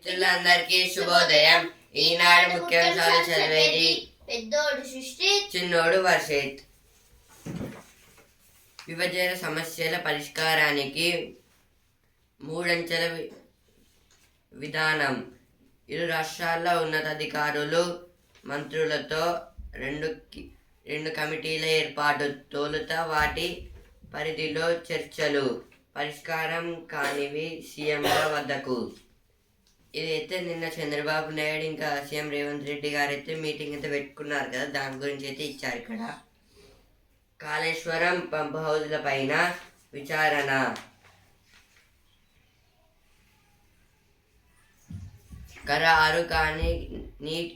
మిత్రులందరికీ శుభోదయం. ఈనాడు ముఖ్యాంశాలు చదివేది పెద్దోడు సృష్టి, చిన్నోడు వర్షిత్. విభజన సమస్యల పరిష్కారానికి మూడంచెల విధానం. ఇరు రాష్ట్రాల ఉన్నతాధికారులు మంత్రులతో రెండు కమిటీల ఏర్పాటు. తొలుత వాటి పరిధిలో చర్చలు, పరిష్కారం కానివి సీఎంల వద్దకు. ఇదైతే నిన్న చంద్రబాబు నాయుడు ఇంకా సీఎం రేవంత్ రెడ్డి గారు అయితే మీటింగ్ అయితే పెట్టుకున్నారు కదా, దాని గురించి అయితే ఇచ్చారు. ఇక్కడ కాళేశ్వరం పంప్ హౌజ్ల పైన విచారణ. ఖరారు కాని నీట్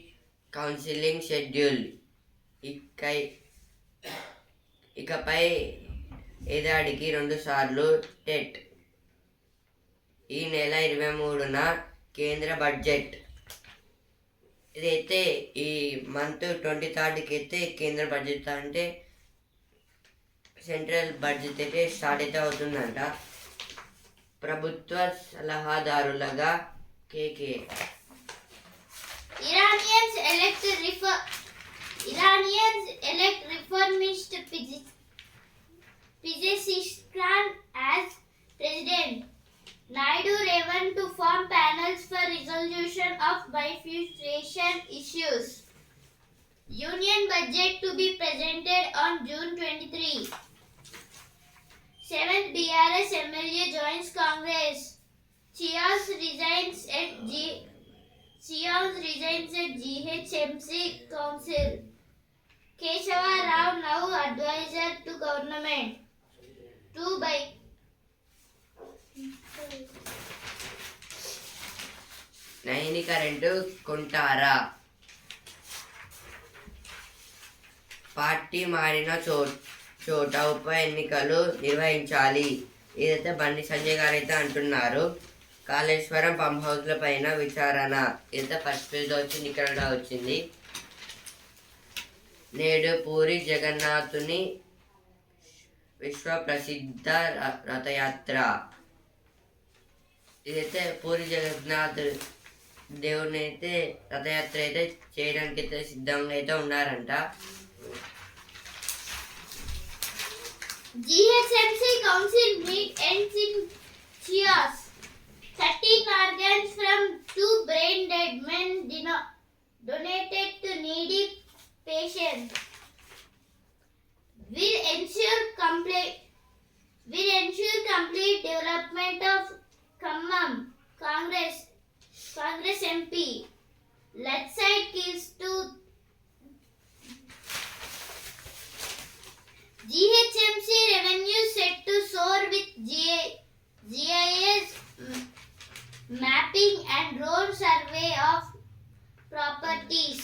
కౌన్సిలింగ్ షెడ్యూల్. ఇకపై ఏడాదికి 2 సార్లు టెట్. ఈ నెల 23న కేంద్ర బడ్జెట్. ఇదైతే ఈ మంత్ 23కి అయితే కేంద్ర బడ్జెట్ అంటే సెంట్రల్ బడ్జెట్ అయితే స్టార్ట్ అయితే అవుతుందంట. ప్రభుత్వ సలహాదారులుగా కేకే. Iranians elect reformist Pezeshkian as president. Naidu Revan to form panels for resolution of bifurcation issues. Union budget to be presented on June 23. 7th BRS MLA joins Congress. Chiaz resigns at GHMC Council. Keshava Rao now advisor to government. 2 by నైని current కొంటారా? Party మారిన చోట ఉప ఎన్నికలు నిర్వహించాలి. ఇదైతే బండి సంజయ్ గారు అయితే అంటున్నారు. కాళేశ్వరం పంప్ హౌస్ల పైన విచారణ. ఇదైతే ఫస్ట్ పేజ్ వచ్చింది, ఇక్కడ కూడా వచ్చింది. నేడు పూరి జగన్నాథుని విశ్వ ప్రసిద్ధ రథయాత్ర. ఇదైతే పూరి జగన్నాథ్ దేవుని అయితే రథయాత్ర అయితే చేయడానికి అయితే సిద్ధంగా అయితే ఉన్నారంట. GHMC Council meet ends in chaos. 13 organs from 2 brain dead men donated to needy patients. Will ensure complete development of Khammam. Congress MP. Left side keys to GHMC revenue set to soar with GIS mapping and drone survey of properties.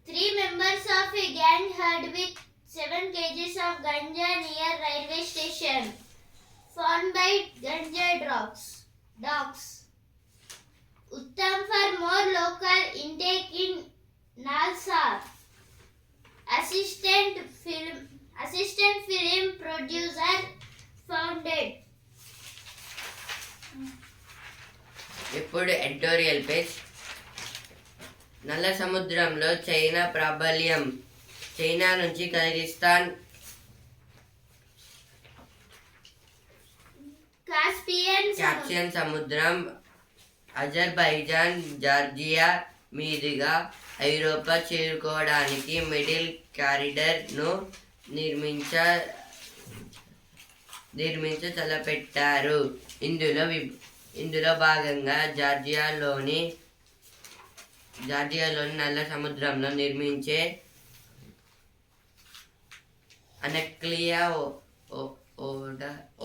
3 members of a gang heard with 7 kgs of ganja near railway station. Found by ganja dogs. Uttam for more local intake in Nalsar. Assistant film producer founded. ఇప్పుడు editorial page. నల్ల సముద్రంలో China ప్రాబల్యం. China నుంచి Kazakhstan, Caspian సముద్రం, Azerbaijan, Georgia మీదుగా ఐరోపా చేరుకోవడానికి middle corridor ను నిర్మించ తలపెట్టారు. ఇందులో భాగంగా జార్జియాలోని నల్ల సముద్రంలో నిర్మించే అనక్లియా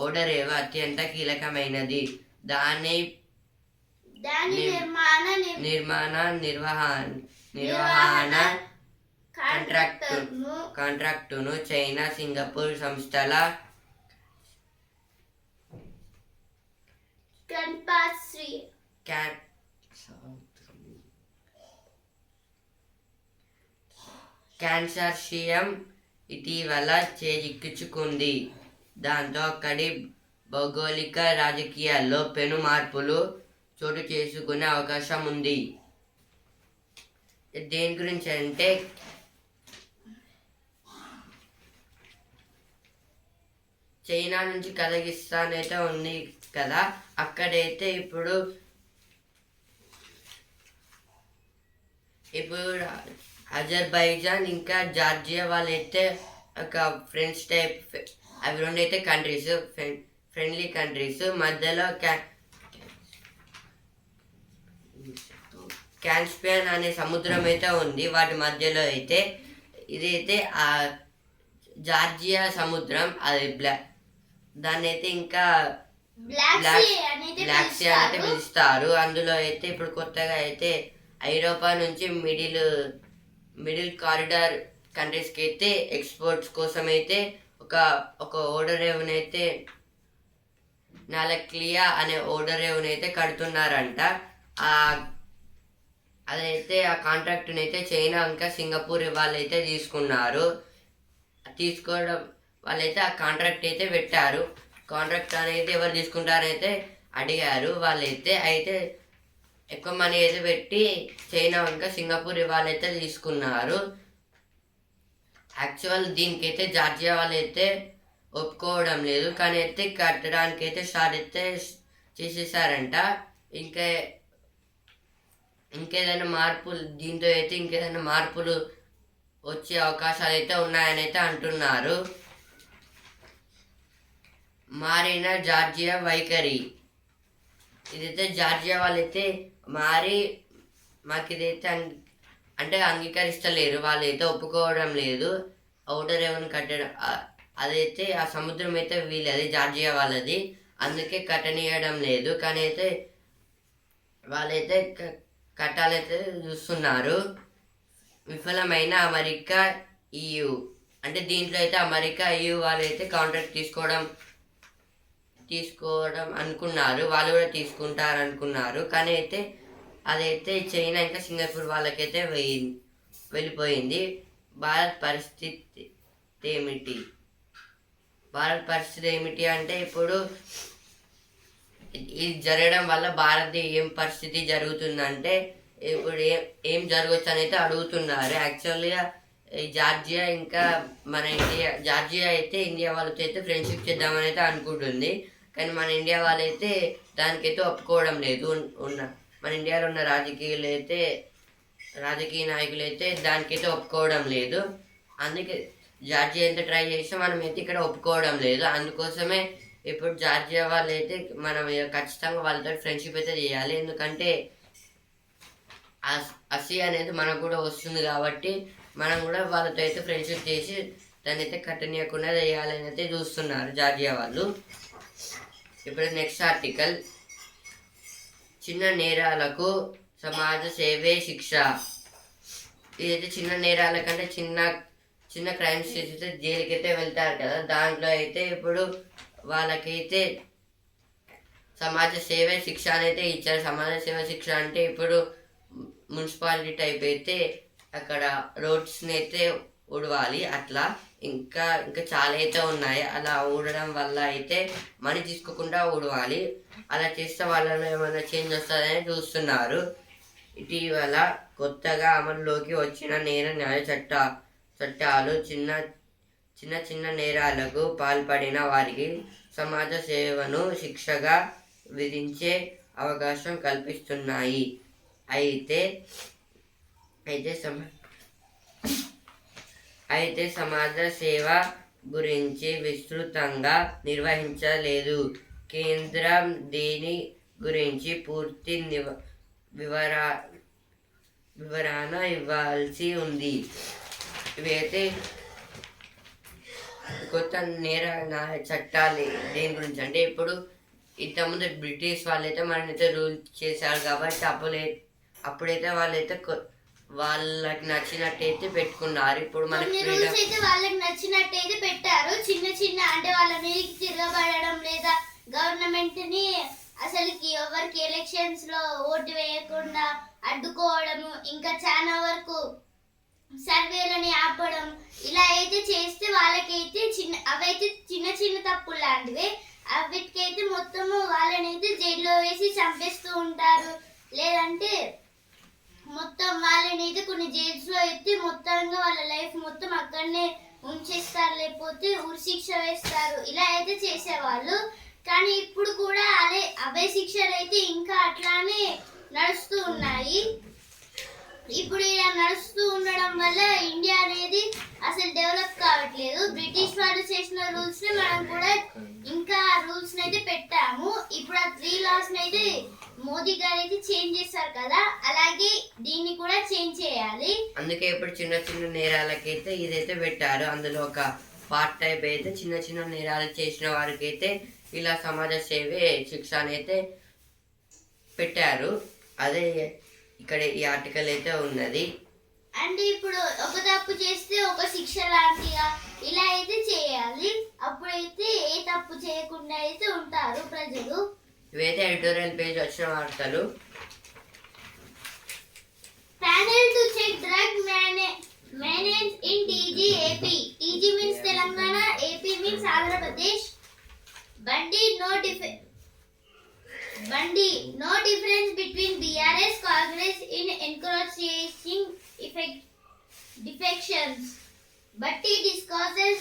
ఓడరేవు అత్యంత కీలకమైనది. దాని నిర్వహణ కాంట్రాక్టును చైనా, సింగపూర్ సంస్థల కన్సార్షియం ఇటీవల చేజిక్కించుకుంది. దాంతో అక్కడి భౌగోళిక రాజకీయాల్లో పెను మార్పులు చోటు చేసుకునే అవకాశం ఉంది. దేని గురించి అంటే చైనా నుంచి కజకిస్తాన్ అయితే ఉంది కదా, అక్కడైతే ఇప్పుడు అజర్బైజాన్ ఇంకా జార్జియా వాళ్ళైతే ఒక ఫ్రెండ్స్ టైప్, అవి రెండు అయితే కంట్రీస్, ఫ్రెండ్లీ కంట్రీస్. మధ్యలో క్యాస్పియన్ అనే సముద్రం అయితే ఉంది. వాటి మధ్యలో అయితే ఇదైతే జార్జియా సముద్రం, అది దాన్ని అయితే ఇంకా బ్లాక్ సీ అయితే పిలుస్తారు. అందులో అయితే ఇప్పుడు కొత్తగా అయితే ఐరోపా నుంచి మిడిల్ కారిడార్ కంట్రీస్కి అయితే ఎక్స్పోర్ట్స్ కోసం అయితే ఒక ఓడరేవుని అయితే నాలక్లియా అనే ఓడరేవుని అయితే కడుతున్నారంట. అదైతే ఆ కాంట్రాక్ట్ని అయితే చైనా ఇంకా సింగపూర్ వాళ్ళైతే తీసుకున్నారు. తీసుకోవడం వాళ్ళైతే ఆ కాంట్రాక్ట్ అయితే పెట్టారు. కాంట్రాక్ట్ అనేది ఎవరు తీసుకుంటారైతే అడిగారు వాళ్ళైతే. అయితే ఎక్కువ మనీ అయితే పెట్టి చైనా ఇంకా సింగపూర్ వాళ్ళైతే తీసుకున్నారు. యాక్చువల్ దీనికైతే జార్జియా వాళ్ళైతే ఒప్పుకోవడం లేదు, కానీ అయితే కట్టడానికి అయితే స్టార్ట్ అయితే చేసేసారంట. ఇంకేదైనా మార్పులు, దీంతో అయితే ఇంకేదైనా మార్పులు వచ్చే అవకాశాలు అయితే ఉన్నాయని అయితే అంటున్నారు. మారిన జార్జియా వైఖరి, ఇదైతే జార్జియా వాళ్ళైతే మాకు ఇదైతే అంటే అంగీకరిస్తలేరు, వాళ్ళైతే ఒప్పుకోవడం లేదు. ఔటర్ రేవుని కట్టడం, అదైతే ఆ సముద్రం అయితే వీళ్ళది, జార్జియా వాళ్ళది, అందుకే కట్టనీయడం లేదు. కానీ అయితే వాళ్ళైతే కట్టాలైతే చూస్తున్నారు. విఫలమైన అమెరికా, EU, అంటే దీంట్లో అయితే అమెరికా, EU వాళ్ళైతే కాంట్రాక్ట్ తీసుకోవడం అనుకున్నారు, వాళ్ళు కూడా తీసుకుంటారు అనుకున్నారు. కానీ అయితే అదైతే చైనా ఇంకా సింగపూర్ వాళ్ళకైతే వెళ్ళిపోయింది. భారత్ పరిస్థితి ఏమిటి అంటే ఇప్పుడు ఇది జరగడం వల్ల భారత్ ఏం పరిస్థితి జరుగుతుందంటే ఇప్పుడు ఏం జరగచ్చు అని అయితే అడుగుతున్నారు. యాక్చువల్గా జార్జియా ఇంకా జార్జియా అయితే ఇండియా వాళ్ళతో అయితే ఫ్రెండ్షిప్ చేద్దామని అయితే అనుకుంటుంది, కానీ మన ఇండియా వాళ్ళైతే దానికైతే ఒప్పుకోవడం లేదు. మన ఇండియాలో ఉన్న రాజకీయ నాయకులు అయితే దానికైతే ఒప్పుకోవడం లేదు. అందుకే జార్జియా ఎంత ట్రై చేసినా మనం అయితే ఇక్కడ ఒప్పుకోవడం లేదు. అందుకోసమే ఇప్పుడు జార్జియా వాళ్ళు అయితే మనం ఖచ్చితంగా వాళ్ళతో ఫ్రెండ్షిప్ అయితే చేయాలి, ఎందుకంటే అసీ అనేది మనకు కూడా వస్తుంది కాబట్టి మనం కూడా వాళ్ళతో అయితే ఫ్రెండ్షిప్ చేసి దాన్ని అయితే కట్టనీయకుండా చేయాలని అయితే చూస్తున్నారు జార్జియా వాళ్ళు. ఇప్పుడు నెక్స్ట్ ఆర్టికల్, చిన్న నేరాలకు సమాజ సేవే శిక్ష. ఇదైతే చిన్న నేరాల కంటే చిన్న క్రైమ్స్ చేస్తే జైలుకి అయితే వెళ్తారు కదా, దాంట్లో అయితే ఇప్పుడు వాళ్ళకైతే సమాజ సేవ శిక్ష అయితే ఇచ్చారు. సమాజ సేవ శిక్ష అంటే ఇప్పుడు మున్సిపాలిటీ టైప్ అయితే అక్కడ రోడ్స్ని అయితే ఊడవాలి, అట్లా ఇంకా చాలా అయితే ఉన్నాయి. అలా ఊడడం వల్ల అయితే మనీ తీసుకోకుండా ఊడవాలి. అలా చేస్తే వాళ్ళలో ఏమైనా చేంజ్ వస్తుందని చూస్తున్నారు. ఇటీవల కొత్తగా అమలులోకి వచ్చిన నేర న్యాయ చట్టాలు చిన్న నేరాలకు పాల్పడిన వారికి సమాజ సేవను శిక్షగా విధించే అవకాశం కల్పిస్తున్నాయి. అయితే సమాజ సేవ గురించి విస్తృతంగా నిర్వహించలేదు. కేంద్రం దీని గురించి పూర్తి వివరణ ఇవ్వాల్సి ఉంది. ఇవైతే కొత్త నేర చట్టాలు దేని గురించి అంటే ఇప్పుడు ఇంతకుముందు బ్రిటిష్ వాళ్ళైతే మనైతే రూల్ చేశారు కాబట్టి అప్పుడైతే వాళ్ళైతే వాళ్ళకి నచ్చినట్టయితే పెట్టుకున్నారు. ఇప్పుడు మనకి రూల్స్ అయితే వాళ్ళకి నచ్చినట్టయితే పెట్టారు. చిన్న అంటే వాళ్ళ మీదకి తిరగబడడం లేదా గవర్నమెంట్ ని అసలుకి ఎవరికి ఎలక్షన్స్ లో ఓటు వేయకుండా అడ్డుకోవడము, ఇంకా చాలా వరకు సర్వేలని ఆపడం, ఇలా అయితే చేస్తే వాళ్ళకైతే అవైతే చిన్న తప్పులు లాంటివి. వీటికైతే మొత్తము వాళ్ళనైతే జైల్లో వేసి చంపేస్తూ ఉంటారు, లేదంటే మొత్తం వాళ్ళనైతే కొన్ని జైల్స్ లో ఎత్తి మొత్తంగా వాళ్ళ లైఫ్ మొత్తం అక్కడనే ఉంచేస్తారు, లేకపోతే ఉరిశిక్ష వేస్తారు. ఇలా అయితే చేసేవాళ్ళు. కానీ ఇప్పుడు కూడా అవే శిక్షలు అయితే ఇంకా అట్లానే నడుస్తూ ఉన్నాయి. ఇప్పుడు ఇలా నడుస్తూ ఉండడం వల్ల ఇండియా అనేది అసలు డెవలప్ కావట్లేదు. బ్రిటిష్ వాళ్ళు చేసిన రూల్స్ ని మనం కూడా ఇంకా రూల్స్ అయితే పెట్టాము. ఇప్పుడు ఆ 3 laws అయితే మోదీ గారు అయితే చేంజ్ చేశారు కదా, అలాగే దీన్ని కూడా చేంజ్ చేయాలి. అందుకే ఇప్పుడు చిన్న చిన్న నేరాలకైతే ఇదైతే పెట్టారు. అందులో ఒక పార్ట్ టైప్ అయితే చిన్న చిన్న నేరాలు చేసిన వారికి అయితే ఇలా సమాజ సేవే శిక్ష అయితే పెట్టారు. అదే ఇక్కడ ఈ ఆర్టికల్ అయితే ఉన్నది. అంటే ఇప్పుడు ఒక తప్పు చేస్తే ఒక శిక్ష లాంటిగా ఇలా అయితే చేయాలి. అప్పుడైతే ఏ తప్పు చేయకుండా అయితే ఉంటారు ప్రజలు. ఇవైతే ఎడిటోరియల్ పేజ్ వచ్చిన వార్తలు. Panel to check drug menace in TG AP. TG means Telangana, AP means Andhra Pradesh. బండి no difference between BRS Congress in encouraging defections. Bhatti discusses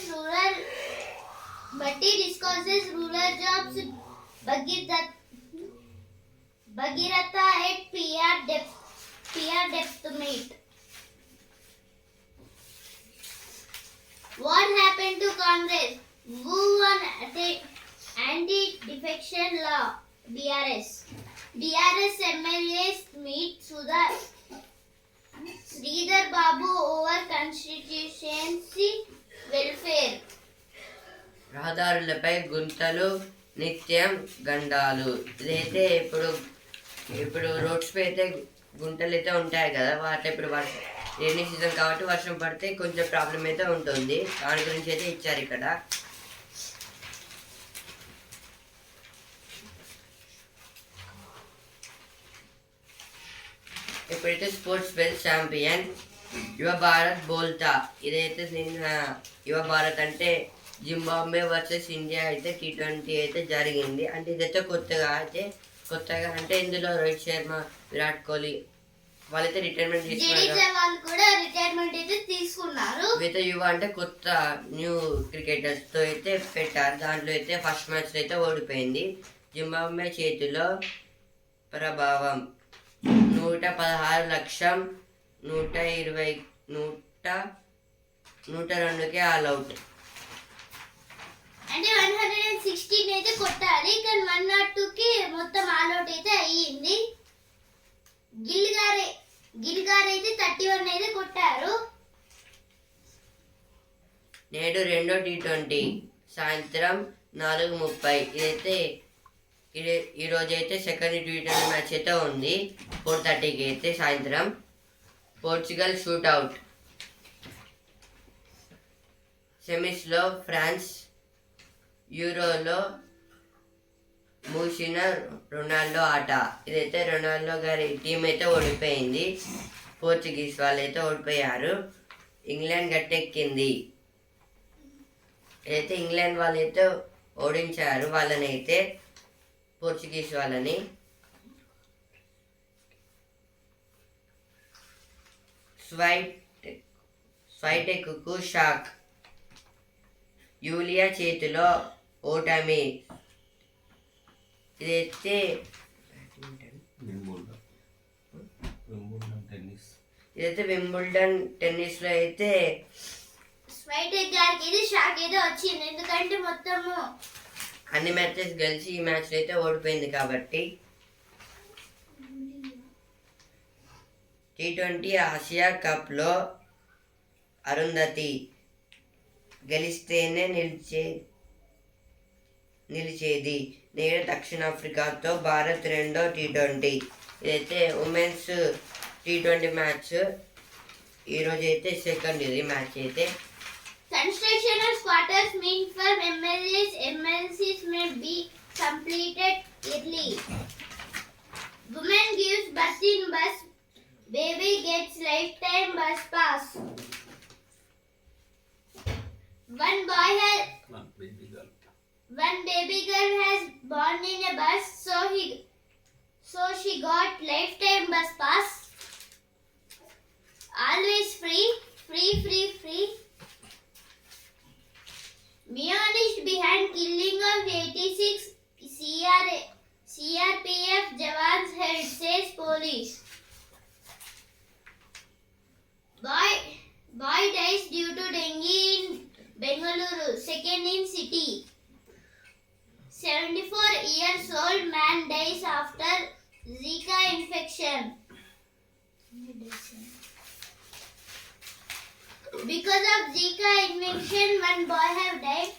rural jobs. Bhagiratha at PR depth meet. What happened to Congress? Who won anti-defection law? BRS MLAs meet Sridhar Babu over constituency welfare. రహదారులపై గుంతలు, నిత్యం గండాలు. ఇదైతే ఇప్పుడు roads పై అయితే గుంటలు అయితే ఉంటాయి కదా, వాటి ఇప్పుడు రైనీ సీజన్ కాబట్టి వర్షం పడితే కొంచెం ప్రాబ్లం అయితే ఉంటుంది. దాని గురించి అయితే ఇచ్చారు ఇక్కడ. ఇప్పుడైతే స్పోర్ట్స్ బెల్ట్ ఛాంపియన్ యువ భారత్ బోల్తా. ఇదైతే నిన్న యువ భారత్ అంటే జింబాబ్వే వర్సెస్ ఇండియా అయితే T20 అయితే జరిగింది. అంటే ఇదైతే కొత్తగా అంటే ఇందులో రోహిత్ శర్మ, విరాట్ కోహ్లీ వాళ్ళైతే రిటైర్మెంట్ తీసుకున్నారు. ఇవైతే యువ అంటే కొత్త న్యూ క్రికెటర్స్ తో అయితే పెట్టారు. దాంట్లో అయితే ఫస్ట్ మ్యాచ్ అయితే ఓడిపోయింది. జింబాబ్వే చేతిలో ప్రభావం 116 ఆల్ అవుట్. అంటే 116 అయితే కొట్టాలి, కానీ 102కి మొత్తం ఆల్ అవుట్ అయితే అయ్యింది. గిల్ గారు అయితే 31 అయితే కొట్టారు. నేడు రెండో T20 సాయంత్రం 4:30. ఇదైతే ఈ రోజు అయితే సెకండ్ T20 మ్యాచ్ అయితే ఉంది 4:30కి అయితే సాయంత్రం. Portugal shootout. సెమీస్లో ఫ్రాన్స్ యూరోలో మూసిన రొనాల్డో ఆట. ఇదైతే రొనాల్డో గారి టీం అయితే ఓడిపోయింది. పోర్చుగీస్ వాళ్ళు అయితే ఓడిపోయారు. ఇంగ్లాండ్ గట్టెక్కింది. ఇదైతే ఇంగ్లాండ్ వాళ్ళైతే ఓడించారు వాళ్ళనైతే, పోర్చుగీస్ వాళ్ళని. స్వైటెక్కు షాక్. యూలియా చేతిలో ఓటమి. ఇదైతే వింబుల్డన్ టెన్నిస్ లో అయితే స్వైటెక్ గారికి ఇది షాక్ ఏదో వచ్చింది, ఎందుకంటే మొత్తము అన్ని మ్యాచెస్ గెలిచి ఈ మ్యాచ్ అయితే ఓడిపోయింది కాబట్టి. T20 ఆసియా కప్ లో అరుంధతి గెలిస్తేనే నిలిచేది. నేడు దక్షిణాఫ్రికాతో భారత్ రెండో T20. ఇదైతే ఉమెన్స్ T20 మ్యాచ్. ఈరోజు అయితే సెకండ్ ఇది మ్యాచ్ అయితే. Construction of quarters meant for MLCs may be completed early. Woman gives birth in bus. Baby gets lifetime bus pass. one baby girl has born in a bus, so she got lifetime bus pass. Always free. Mayonnaise behind killing of 86 CRPF jawans head, says police. Boy dies due to dengue in Bengaluru, second in city. 74 years old man dies after Zika infection. Because of Zika infection, one boy have died.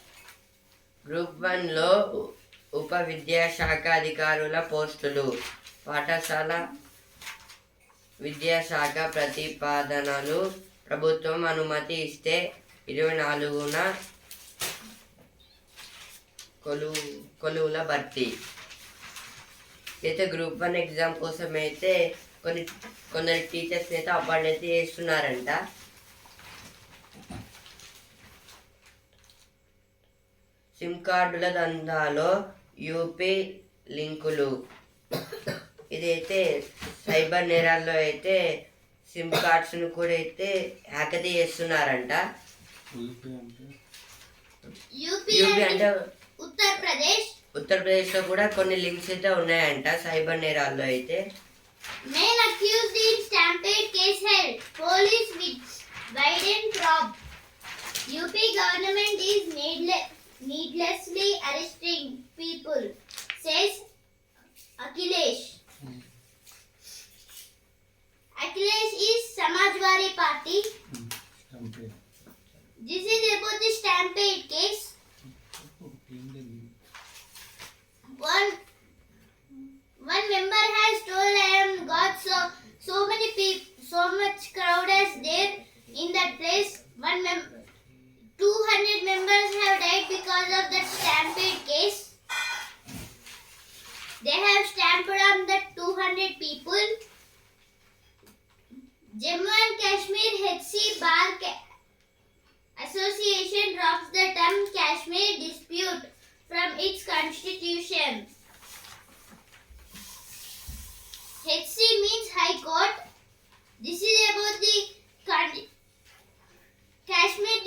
Group 1లో ఉప విద్యాశాఖ అధికారుల పోస్టులు. పాఠశాల విద్యాశాఖ ప్రతిపాదనలు ప్రభుత్వం అనుమతి ఇస్తే 24న కొలువుల భర్తీ. అయితే గ్రూప్ 1 ఎగ్జామ్ కోసం అయితే కొందరు టీచర్స్ అయితే అపాయింట్ అయితే చేస్తున్నారంట. సిమ్ కార్డుల దందాలో యూపీ లింకులు. ఇదైతే సైబర్ నేరాల్లో అయితే సిమ్ కార్డ్స్ను కూడా అయితే హ్యాక్ అయితే చేస్తున్నారంట. యూపీ యూపీ అంటే ఉత్తరప్రదేశ్ లో కూడా కొన్ని లింక్స్ అయితే ఉన్నాయంట సైబర్ నేరాల్లో అయితే. Men accused in stampede case held. Police with Biden probe. UP government is needlessly arresting people, says Akhilesh. Akhilesh is Samajwadi Party. This is about the stampede case. One member has told I am got so many people, so much crowd is there in that place. 200 members have died because of that stampede case. They have stamped on the 200 people. Jammu and Kashmir HC Bar Association drops the term Kashmir dispute from its constitution. HC means High Court. This is about the Kashmir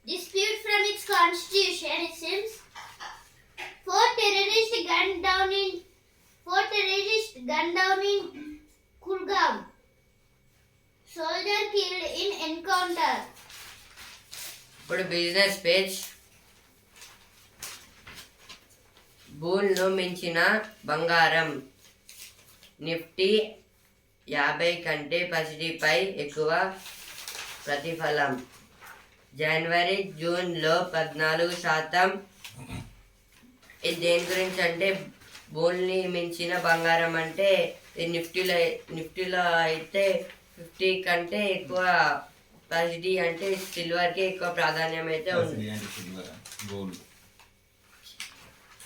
dispute from its constitution. It seems four terrorists gunned down in Kulgam. Soldier killed in encounter. ఇప్పుడు business page. బూల్ను మించిన బంగారం. Nifty 50 కంటే 10పై ఎక్కువ ప్రతిఫలం. జనవరి జూన్లో 14%. ఇది దేని గురించి అంటే బూల్ని మించిన బంగారం అంటే నిఫ్టీలో అయితే 50 కంటే ఎక్కువ 10 అంటే సిల్వర్కి ఎక్కువ ప్రాధాన్యం అయితే ఉంది.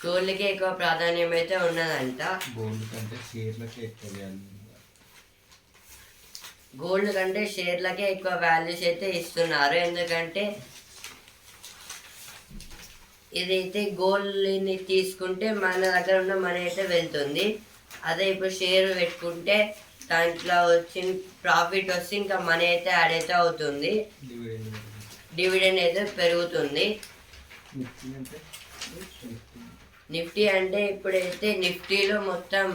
గోల్డ్కి ఎక్కువ ప్రాధాన్యం అయితే ఉన్నదంట. గోల్డ్ కంటే షేర్లకే ఎక్కువ వాల్యూస్ అయితే ఇస్తున్నారు. ఎందుకంటే ఇదైతే గోల్డ్ని తీసుకుంటే మన దగ్గర ఉన్న మనీ అయితే వెళ్తుంది. అదే ఇప్పుడు షేర్ పెట్టుకుంటే దాంట్లో వచ్చిన ప్రాఫిట్ వస్తే ఇంకా మనీ అయితే యాడ్ అయితే అవుతుంది, డివిడెండ్ అయితే పెరుగుతుంది. నిఫ్టీ అంటే ఇప్పుడైతే నిఫ్టీలో మొత్తం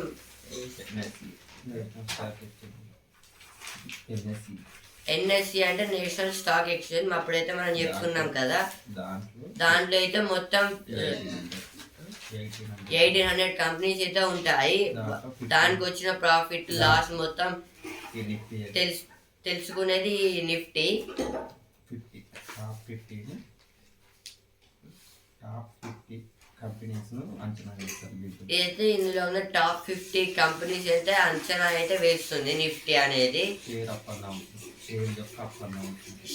ఎన్ఎస్సి అంటే నేషనల్ స్టాక్ ఎక్స్చేంజ్ అప్పుడైతే మనం చెప్పుకున్నాం కదా, దాంట్లో అయితే మొత్తం 1800 కంపెనీస్ అయితే ఉంటాయి. దానికి వచ్చిన ప్రాఫిట్ లాస్ మొత్తం తెలుసుకునేది నిఫ్టీ. అయితే ఇందులో ఉన్న టాప్ 50 కంపెనీస్ అయితే అంచనా అయితే వేస్తుంది నిఫ్టీ అనేది.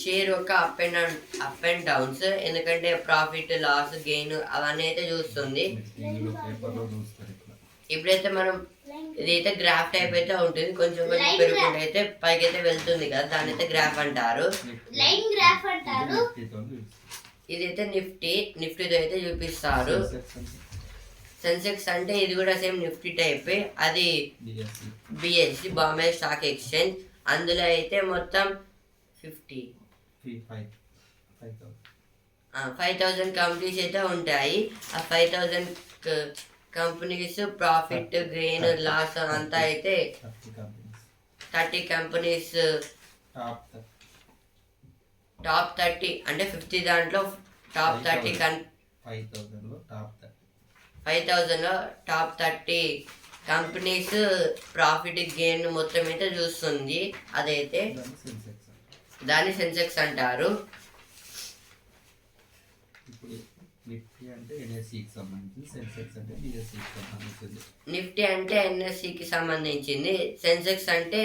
షేర్ యొక్క అప్ అండ్ డౌన్స్, ఎందుకంటే ప్రాఫిట్ లాస్ గెయిన్ అవన్నీ అయితే చూస్తుంది. ఇప్పుడైతే మనం ఇదైతే గ్రాఫ్ టైప్ అయితే ఉంటుంది, కొంచెం కొంచెం పెరుగుకుంటే అయితే పైకి అయితే వెళ్తుంది కదా, దాని అయితే గ్రాఫ్ అంటారు. ఇదైతే నిఫ్టీతో అయితే చూపిస్తారు. సెన్సెక్స్ అంటే ఇది కూడా సేమ్ నిఫ్టీ టైప్, అది బిఎస్సి బాంబే స్టాక్ ఎక్స్చేంజ్. అందులో అయితే మొత్తం 5,000 కంపెనీస్ అయితే ఉంటాయి. ఆ 5,000 కంపెనీస్ ప్రాఫిట్ గెయిన్ లాస్ అంతా అయితే 30 కంపెనీస్ టాప్ 30 అంటే 50 దాంట్లో టాప్ 30 5,000లో టాప్ 30 కంపెనీస్ ప్రాఫిట్ గెయిన్ మొత్తం అయితే చూస్తుంది. అదైతే దాన్ని సెన్సెక్స్ అంటారు. నిఫ్టీ అంటే ఎన్ఎస్సికి సంబంధించింది, సెన్సెక్స్ అంటే బిఎస్సికి సంబంధించింది. నిఫ్టీ అంటే ఎన్ఎస్సికి సంబంధించింది, సెన్సెక్స్ అంటే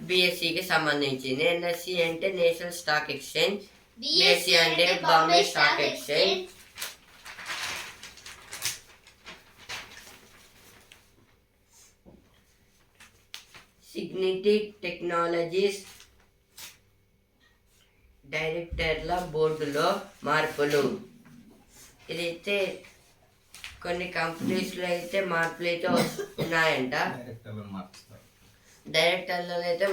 బిఎస్సికి సంబంధించింది. ఎన్ఎస్సి అంటే నేషనల్ స్టాక్ ఎక్స్చేంజ్, బిఎస్సి అంటే బాంబే స్టాక్ ఎక్స్చేంజ్. సిగ్నిటీ టెక్నాలజీస్ డైరెక్టర్ల బోర్డులో మార్పులు. ఇదైతే కొన్ని కంపెనీస్లో అయితే మార్పులు అయితే ఉన్నాయంట. డైరెక్టర్లను అయితే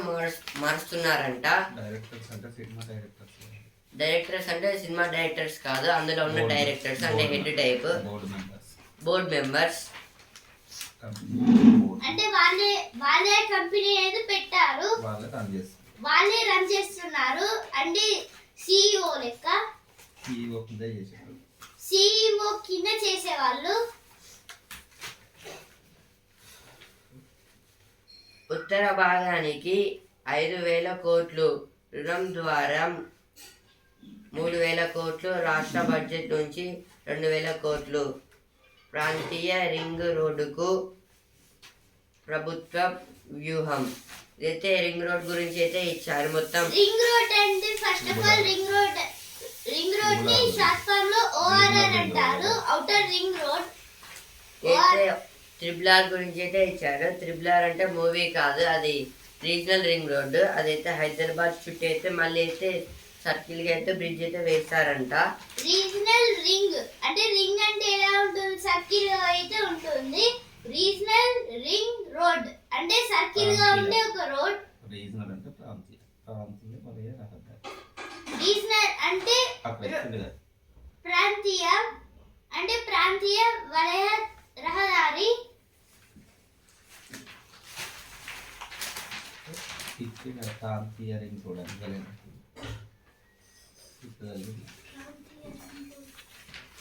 మారుస్తున్నారంట. డైరెక్టర్స్ అంటే సినిమా డైరెక్టర్స్ కాదు, అందులో ఉన్న డైరెక్టర్స్ అంటే హెడ్ టైప్ బోర్డ్ మెంబర్స్. అంటే వాళ్ళే కంపెనీ అనేది పెట్టారు, వాళ్ళే రన్ చేస్తున్నారు. అంటే సిఇఓ లెక్క, సిఇఓ కింద చేసేవాళ్ళు. ఉత్తర భాగానికి 5,000 కోట్లు రుణం ద్వారా 3,000 కోట్లు, రాష్ట్ర బడ్జెట్ నుంచి 2,000 కోట్లు. ప్రాంతీయ రింగ్ రోడ్డుకు ప్రభుత్వ వ్యూహం. ఇదైతే రింగ్ రోడ్ గురించి అయితే ఇచ్చారు మొత్తం. రింగ్ రోడ్ అంటే first of all ring road ని షార్ట్ ఫామ్ లో ఓఆర్ఆర్ అంటారు, ఔటర్ రింగ్ రోడ్. అయితే త్రిబుల్ గురించి అయితే ఇచ్చారు. త్రిబుల్ అంటే మూవీ కాదు, అది రీజనల్ రింగ్ రోడ్. అదైతే హైదరాబాద్ చుట్టూ అయితే మళ్ళీ అయితే సర్కిల్ గా అయితే బ్రిడ్జ్ అయితే వేస్తారంట. రీజనల్ రింగ్ అంటే ఎలా ఉంటుంది, సర్కిల్ అయితే ఉంటుంది. రీజనల్ రింగ్ రోడ్ అంటే సర్కిల్ గా ఉండే ఒక రోడ్. రీజనల్ అంటే వలయ రహదారి. రీజనల్ అంటే ప్రాంతీయ వలయ రహదారి. ప్రాంతీయ రింగ్ రోడ్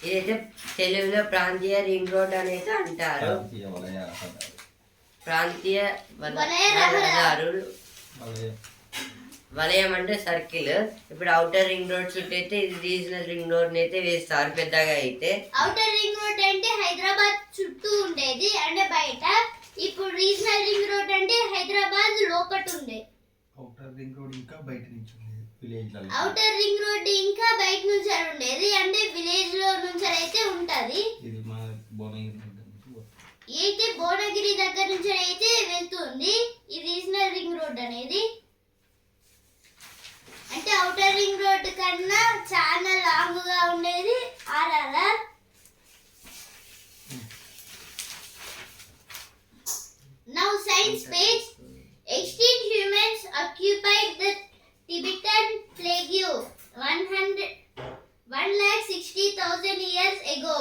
ఇదైతే తెలుగులో ప్రాంతీయ రింగ్ రోడ్ అనేది అంటారు. ప్రాంతీయ రహదారులు. వలయం అంటే సర్కిల్. ఇప్పుడు ఔటర్ రింగ్ రోడ్ చుట్టూ అయితే ఇది రీజనల్ రింగ్ రోడ్ అయితే వేస్తారు పెద్దగా అయితే. ఔటర్ రింగ్ రోడ్ అంటే హైదరాబాద్ చుట్టూ ఉండేది అంటే బయట. ఇప్పుడు రీజనల్ రింగ్ రోడ్ అంటే హైదరాబాద్ లోపట ఉండే. ఔటర్ రింగ్ రోడ్ ఇంకా బయట నుంచి ఉండేది విలేజ్ లో. ఔటర్ రింగ్ రోడ్ ఇంకా బయట నుంచి ఉండేది అంటే విలేజ్ లో నుంచి అయితే ఉంటది. ఇది మా భువనగిరి అయితే భువనగిరి దగ్గర నుంచి అయితే వెళ్తుంది ఈ రీజనల్ రింగ్ రోడ్ అనేది. అంటే ఔటర్ రింగ్ రోడ్ కన్నా చాలా లాంగ్ గా ఉండేది RRR. Now science page. Extinct humans occupied the Tibetan plague 160,000 years ago.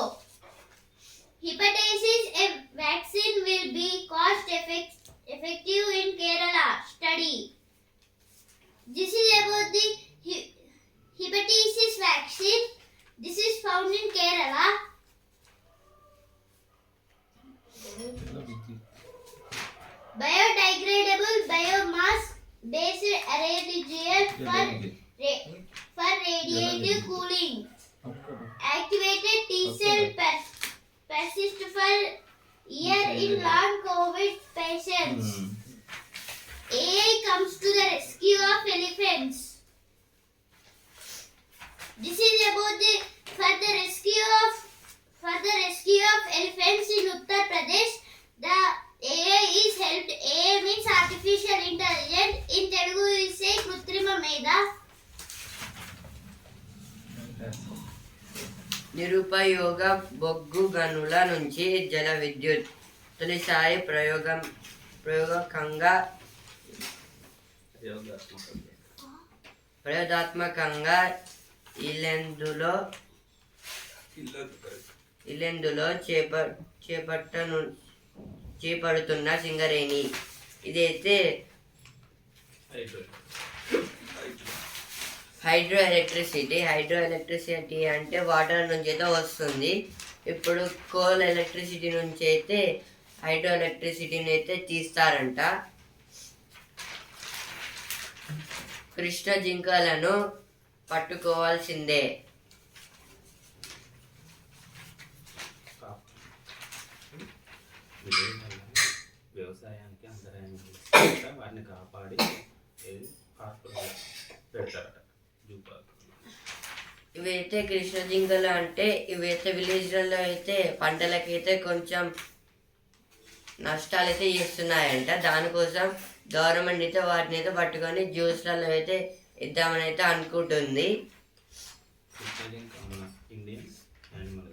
Hepatitis A vaccine will be cost effective in Kerala study. This is about the hepatitis vaccine. This is found in Kerala. Biodegradable biomass based aerogel for radiative cooling. Activated T-cell persist for year in long COVID patients. AI comes to the rescue of elephants. This is about the rescue of elephants in Uttar Pradesh. The AI is helped. AI means artificial intelligence. In Telugu we say Krutrima Meda. నిరుపయోగ బొగ్గు గనుల నుంచి జల విద్యుత్ తొలిసారి ప్రయోగాత్మకంగా ఇల్లెందులో చేపడుతున్న సింగరేణి. ఇదైతే hydro electricity అంటే వాటర్ నుంచి అయితే వస్తుంది. ఇప్పుడు కోల్ ఎలక్ట్రిసిటీ నుంచి అయితే హైడ్రో ఎలక్ట్రిసిటీని అయితే తీస్తారంట. కృష్ణ జింకలను పట్టుకోవాల్సిందే. వ్యవసాయానికి అంతరాయం వాటిని కాపాడి పెడతారట. ఇవైతే కృష్ణ జింకలు అంటే ఇవైతే విలేజ్లలో అయితే పంటలకైతే కొంచెం నష్టాలు అయితే చేస్తున్నాయంట. దానికోసం గవర్నమెంట్ అయితే వాటిని అయితే పట్టుకొని జ్యూస్లలో అయితే ఇద్దామని అయితే అనుకుంటుంది. కృష్ణ జింక అనేది ఇండియన్ యానిమల్.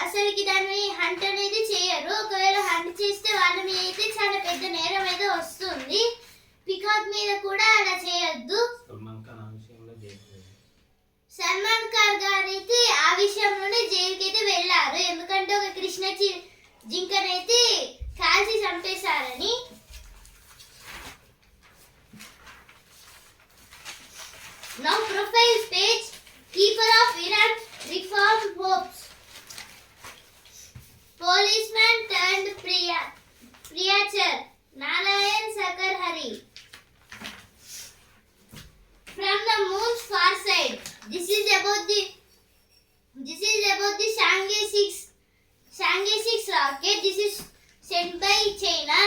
అసలుకి దాన్ని హంట్ అనేది చేయరు. ఒకవేళ హంట్ చేస్తే వాళ్ళ మీద అయితే చాలా పెద్ద నేరం అయితే వస్తుంది. పికాక్ మీద కూడా అలా చేయొద్దు. సల్మాన్ ఖాన్ గారు అయితే ఆ విషయంలోనే జైలుకి అయితే వెళ్ళారు. ఎందుకంటే ఒక కృష్ణ జింకనైతే కాల్చి చంపేశారని. Now profiles page. Keeper of Iran reform hopes. Policeman turned preacher. Narayan Sakarhari. From the moon's far side. This is about the Chang'e 6 rocket. This is sent by China.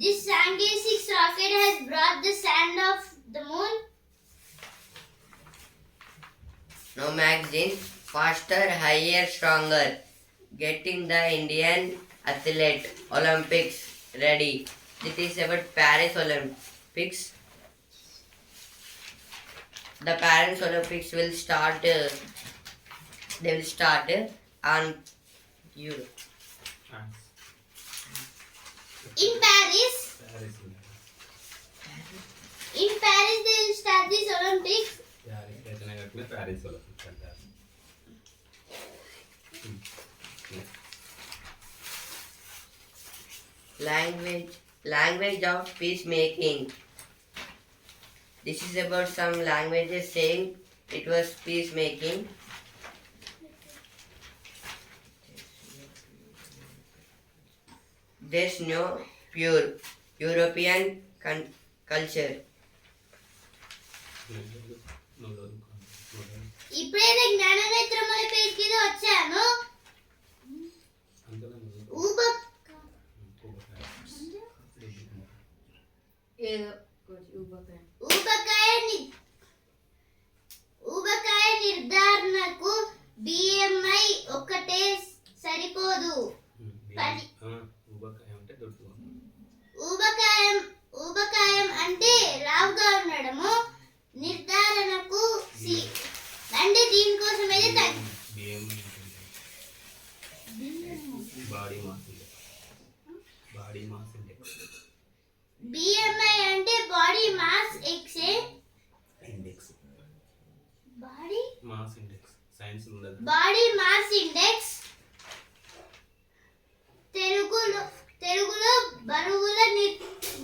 This Chang'e 6 rocket has brought the sand of the moon. Now magazine, faster, higher, stronger. Getting the Indian athlete Olympics ready. It is about Paris Olympics. The Paris Olympics will start. They will start on Europe. In Paris they will start these Olympics. Paris Olympics అంటారు. Language of peacemaking. This is about some languages saying it was peacemaking. There's no pure European culture. ఇప్పుడైతే జ్ఞాననేత్రముల పేజ్కి వచ్చాను. ఊబకాయ నిర్ధారణకు BMI ఒక్కటే సరిపోదు. ఊబకాయం అంటే లావుగా ఉండడము. నిర్ధారణకు అంటే దీనికోసం అయితే బిఎంఐ అంటే body mass index. Body mass index. తెలుగులో బరువుల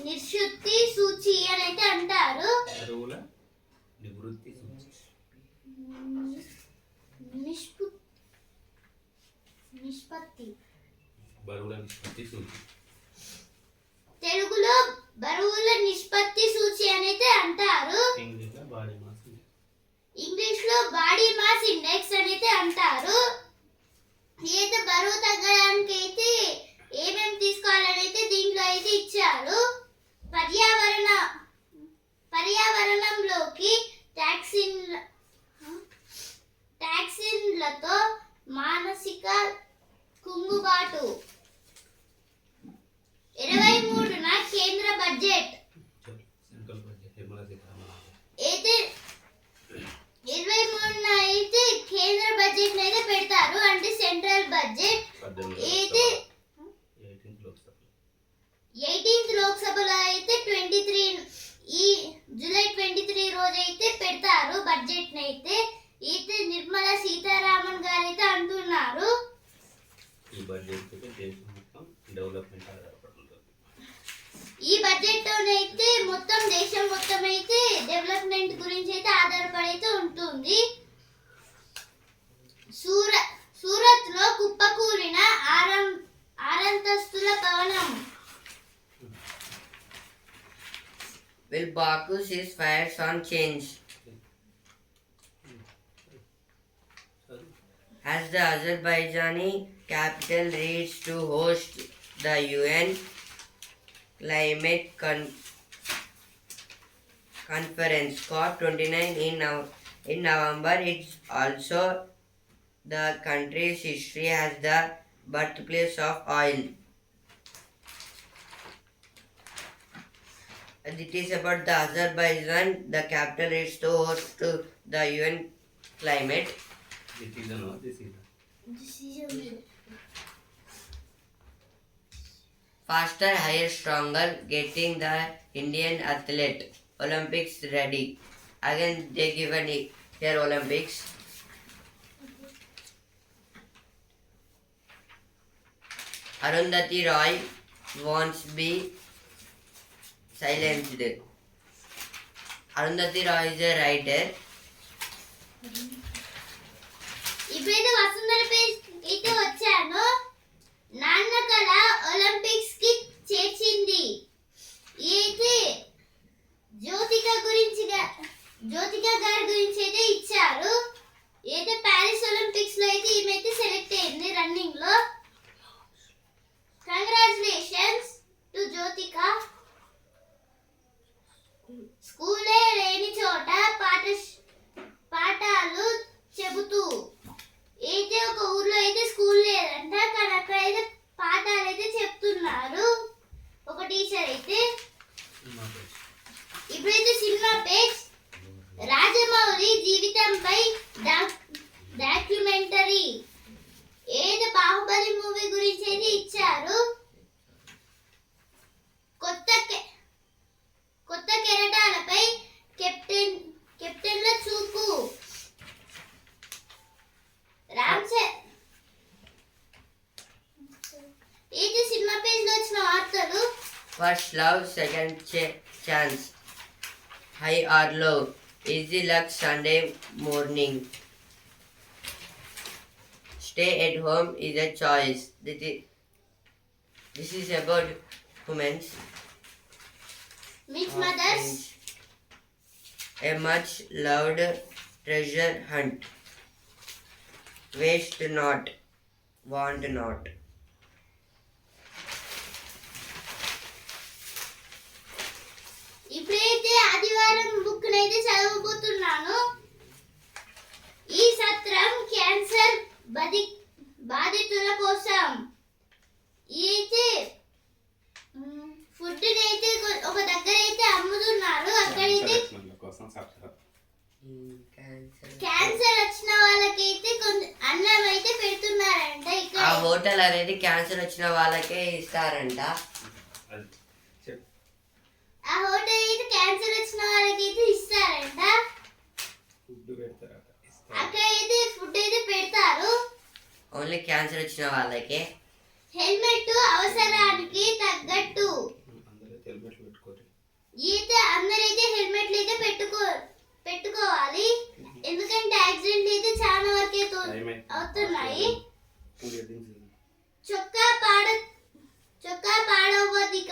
నిష్పత్తి సూచి అని అయితే అంటారు. నిష్పత్తి తెలుగులో బరువుల నిష్పత్తి సూచి అని అయితే అంటారు. ఇంగ్లీష్ లో బాడీ మాస్ ఇండెక్స్ అని అయితే అంటారు. అయితే బరువు తగ్గడానికి అయితే ఏమేమి తీసుకోవాలని అయితే దీంట్లో అయితే ఇచ్చారు. పర్యావరణంలోకి టాక్సిన్లతో మానసిక కుంగుబాటు. 23న కేంద్ర బడ్జెట్. అయితే 23న అయితే కేంద్ర బడ్జెట్ అయితే పెడతారు, అంటే సెంట్రల్ బడ్జెట్. 18 అయితే 18 లోక్సభ 18th లోక్సభలో అయితే 23 ఈ జూలై 23 రోజు అయితే పెడతారు బడ్జెట్ అయితే. నిర్మలా సీతారామన్ గారు అయితే అంటున్నారు ఈ బడ్జెట్ తోటి దేశం మొత్తం డెవలప్మెంట్ ఆధారపడి ఉంటుంది. ఈ బడ్జెట్ తోనైతే మొత్తం దేశం మొత్తం అయితే డెవలప్మెంట్ గురించి అయితే ఆధారపడి అయితే ఉంటుంది. సూరత్ లో కుప్పకూలిన ఆరంతస్తుల భవనం. Will Baku cease fires on change? As the Azerbaijani capital reads to host the UN Climate Conference COP29 in November, it's also the country's history as the birthplace of oil. And it is about the Azerbaijan, the capital is to host the UN climate. This is Faster, higher, stronger, getting the Indian athlete Olympics ready. Again, they given here Olympics. Arundhati Roy won't be silenced. Arundhati Roy is a writer. ఇప్పుడైతే Vasundhara page అయితే వచ్చాను. నాన్న కళ Olympics కి చేర్చింది. అయితే జ్యోతిక గారి గురించి అయితే ఇచ్చారు. అయితే ప్యారిస్ ఒలింపిక్స్ లో అయితే ఈమె సెలెక్ట్ అయింది రన్నింగ్ లో. Congratulations to Jyothika. స్కూలే లేని చోట పాఠాలు చెబుతూ అయితే ఒక ఊర్లో అయితే స్కూల్ లేదంట, కానీ అక్కడ అయితే పాఠాలు అయితే చెప్తున్నారు ఒక టీచర్ అయితే. ఇప్పుడైతే సినిమా పేజ్. రాజమౌళి జీవితంపై డాక్యుమెంటరీ ఏదో బాహుబలి మూవీ గురించి అయితే ఇచ్చారు. కొత్త కెరటాలపై కెప్టెన్ల చూపు. ఇది సినిమా పేజ్ లో వచ్చిన వార్తలు. First love, second chance. High or low. Easy luck Sunday morning. Stay at home is a choice. This is about women's. Meet mothers. A much loved treasure hunt. Waste not, want not. ఇప్పుడైతే ఆదివారం book అయితే చదవబోతున్నాను. ఈ సత్రం cancer బాధితుల కోసం. అయితే food అయితే ఒక దగ్గర అయితే అమ్ముతున్నారు. అక్కడైతే కోసం క్యాన్సర్ వచ్చిన వాళ్ళకైతే అన్నం అయితే పెడుతున్నారంట. ఆ ఇక్కడ హోటల్ అనేది క్యాన్సర్ వచ్చిన వాళ్ళకే ఇస్తారంట. ఆ హోటల్ అయితే క్యాన్సర్ వచ్చిన వాళ్ళకైతే ఇస్తారంట. ఫుడ్ పెడతారట. అక్కడ అయితే ఫుడ్ అయితే పెడతారు. ఓన్లీ క్యాన్సర్ వచ్చిన వాళ్ళకే. హెల్మెట్ అవసరానికి తగ్గట్టు. అందరూ హెల్మెట్లు పెట్టుకోరు. అయితే అందరైతే హెల్మెట్లు అయితే పెట్టుకోవాలి. ఎందుకంటే యాక్సిడెంట్ అయితే చాలా వరకు అవుతున్నాయి. చొక్కా పాడవదిక.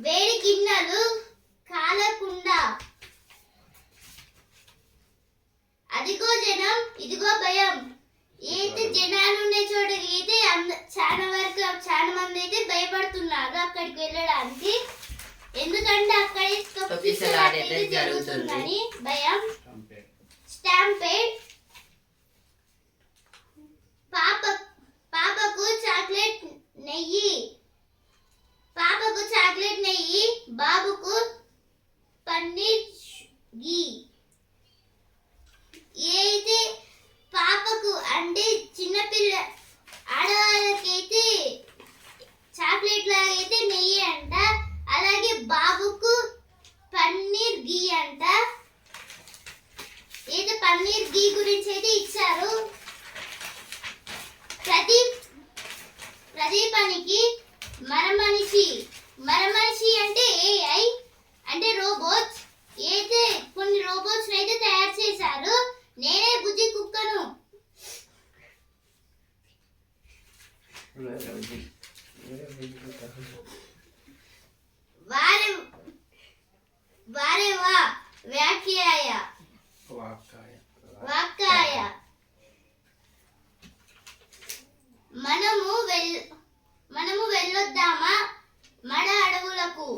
వేడి గిన్నెలు కాలకుండా. అదిగో జనం ఇదిగో భయం. అయితే జనాలు ఉండే చోటకి అయితే చాలా మంది అయితే భయపడుతున్నారు అక్కడికి వెళ్ళడానికి. ఎందుకంటే అక్కడ తొక్కిసలాట అయితే జరుగుతుందని భయం. స్టాంపేడ్. పాపకు చాక్లెట్ నెయ్యి. బాబుకు పన్నీర్ ఆడవాళ్ళకైతే చాక్లెట్ లాగైతే నెయ్యి అంట, అలాగే బాబుకు పన్నీర్ గీ అంట. అయితే పన్నీర్ గీ గురించి అయితే ఇచ్చారు. ప్రతి పనికి మరమనిషి అంటే ఏఐ అంటే రోబోట్స్. అయితే కొన్ని రోబోట్స్ అయితే తయారు చేశారు. నేనే బుజ్జి కుక్కను. వారేవా వ్యాఖ్యాయ వాక్కాయ. మనము వెళ్ళొద్దామా మడ అడవులకు.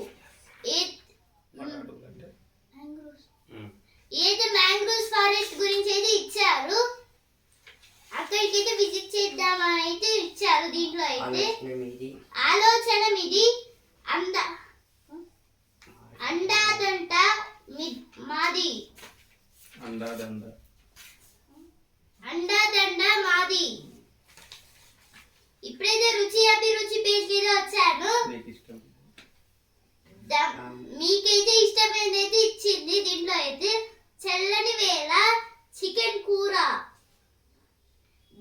అయితే మ్యాంగ్రోవ్స్ ఫారెస్ట్ గురించి అయితే ఇచ్చారు. అక్కడికి అయితే విజిట్ చేద్దామని అయితే ఇచ్చారు. దీంట్లో అయితే ఆలోచన మీది. అండాదంట మాది. అండాదండ మాది. ఇప్పుడైతే రుచి అభిరుచి పేజ్ మీద వచ్చాను. మీకైతే ఇష్టమైనది ఇచ్చింది. దీంట్లో అయితే చల్లని వేళ చికెన్ కూర,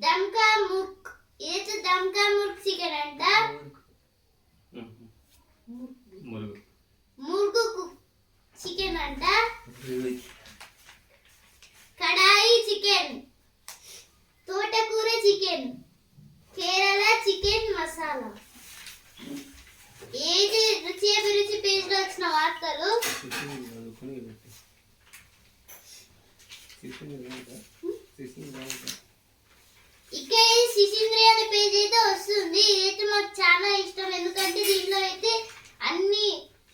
దమ్కా ముర్క్. ఏదో దమ్కా ముర్క్ చికెన్ అంట. మురుగు చికెన్ అంట. కడాయి చికెన్, తోటకూర చికెన్, కేరళ చికెన్ మసాలా. ఏది రుచి అభిరుచి పేజ్ లో వచ్చిన వార్తలు. ఇక్కడ శిశింద్రి అనే పేజ్ అయితే వస్తుంది. ఇదైతే మాకు చాలా ఇష్టం. ఎందుకంటే దీంట్లో అయితే అన్ని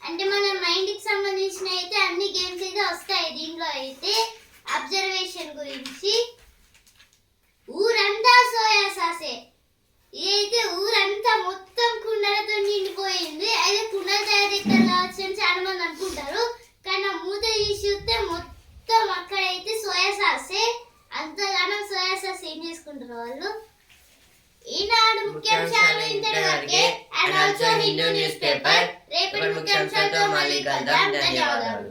అంటే మన మైండ్ కి సంబంధించిన అయితే అన్ని గేమ్స్ అయితే వస్తాయి. దీంట్లో అయితే అబ్జర్వేషన్ గురించి. ఊరంతా సోయా సాసే. ఇదైతే ఊరంతా మొత్తం కుండలతో నిండిపోయింది. అయితే కుండలు తయారు చేస్తారు కావచ్చు అని చాలా మంది అనుకుంటారు. కానీ ఆ మూత తీసి చూస్తే మొత్తం అక్కడైతే సోయా సాసే. అంతగానం సోయా సాస్ ఏం చేసుకుంటారు వాళ్ళు. ఈనాడు ముఖ్యాంశాలు ఇంతవరకే. And also Hindu news paper. రేపటి ముఖ్యాంశాలతో మళ్ళీ కలుద్దాం. ధన్యవాదాలు.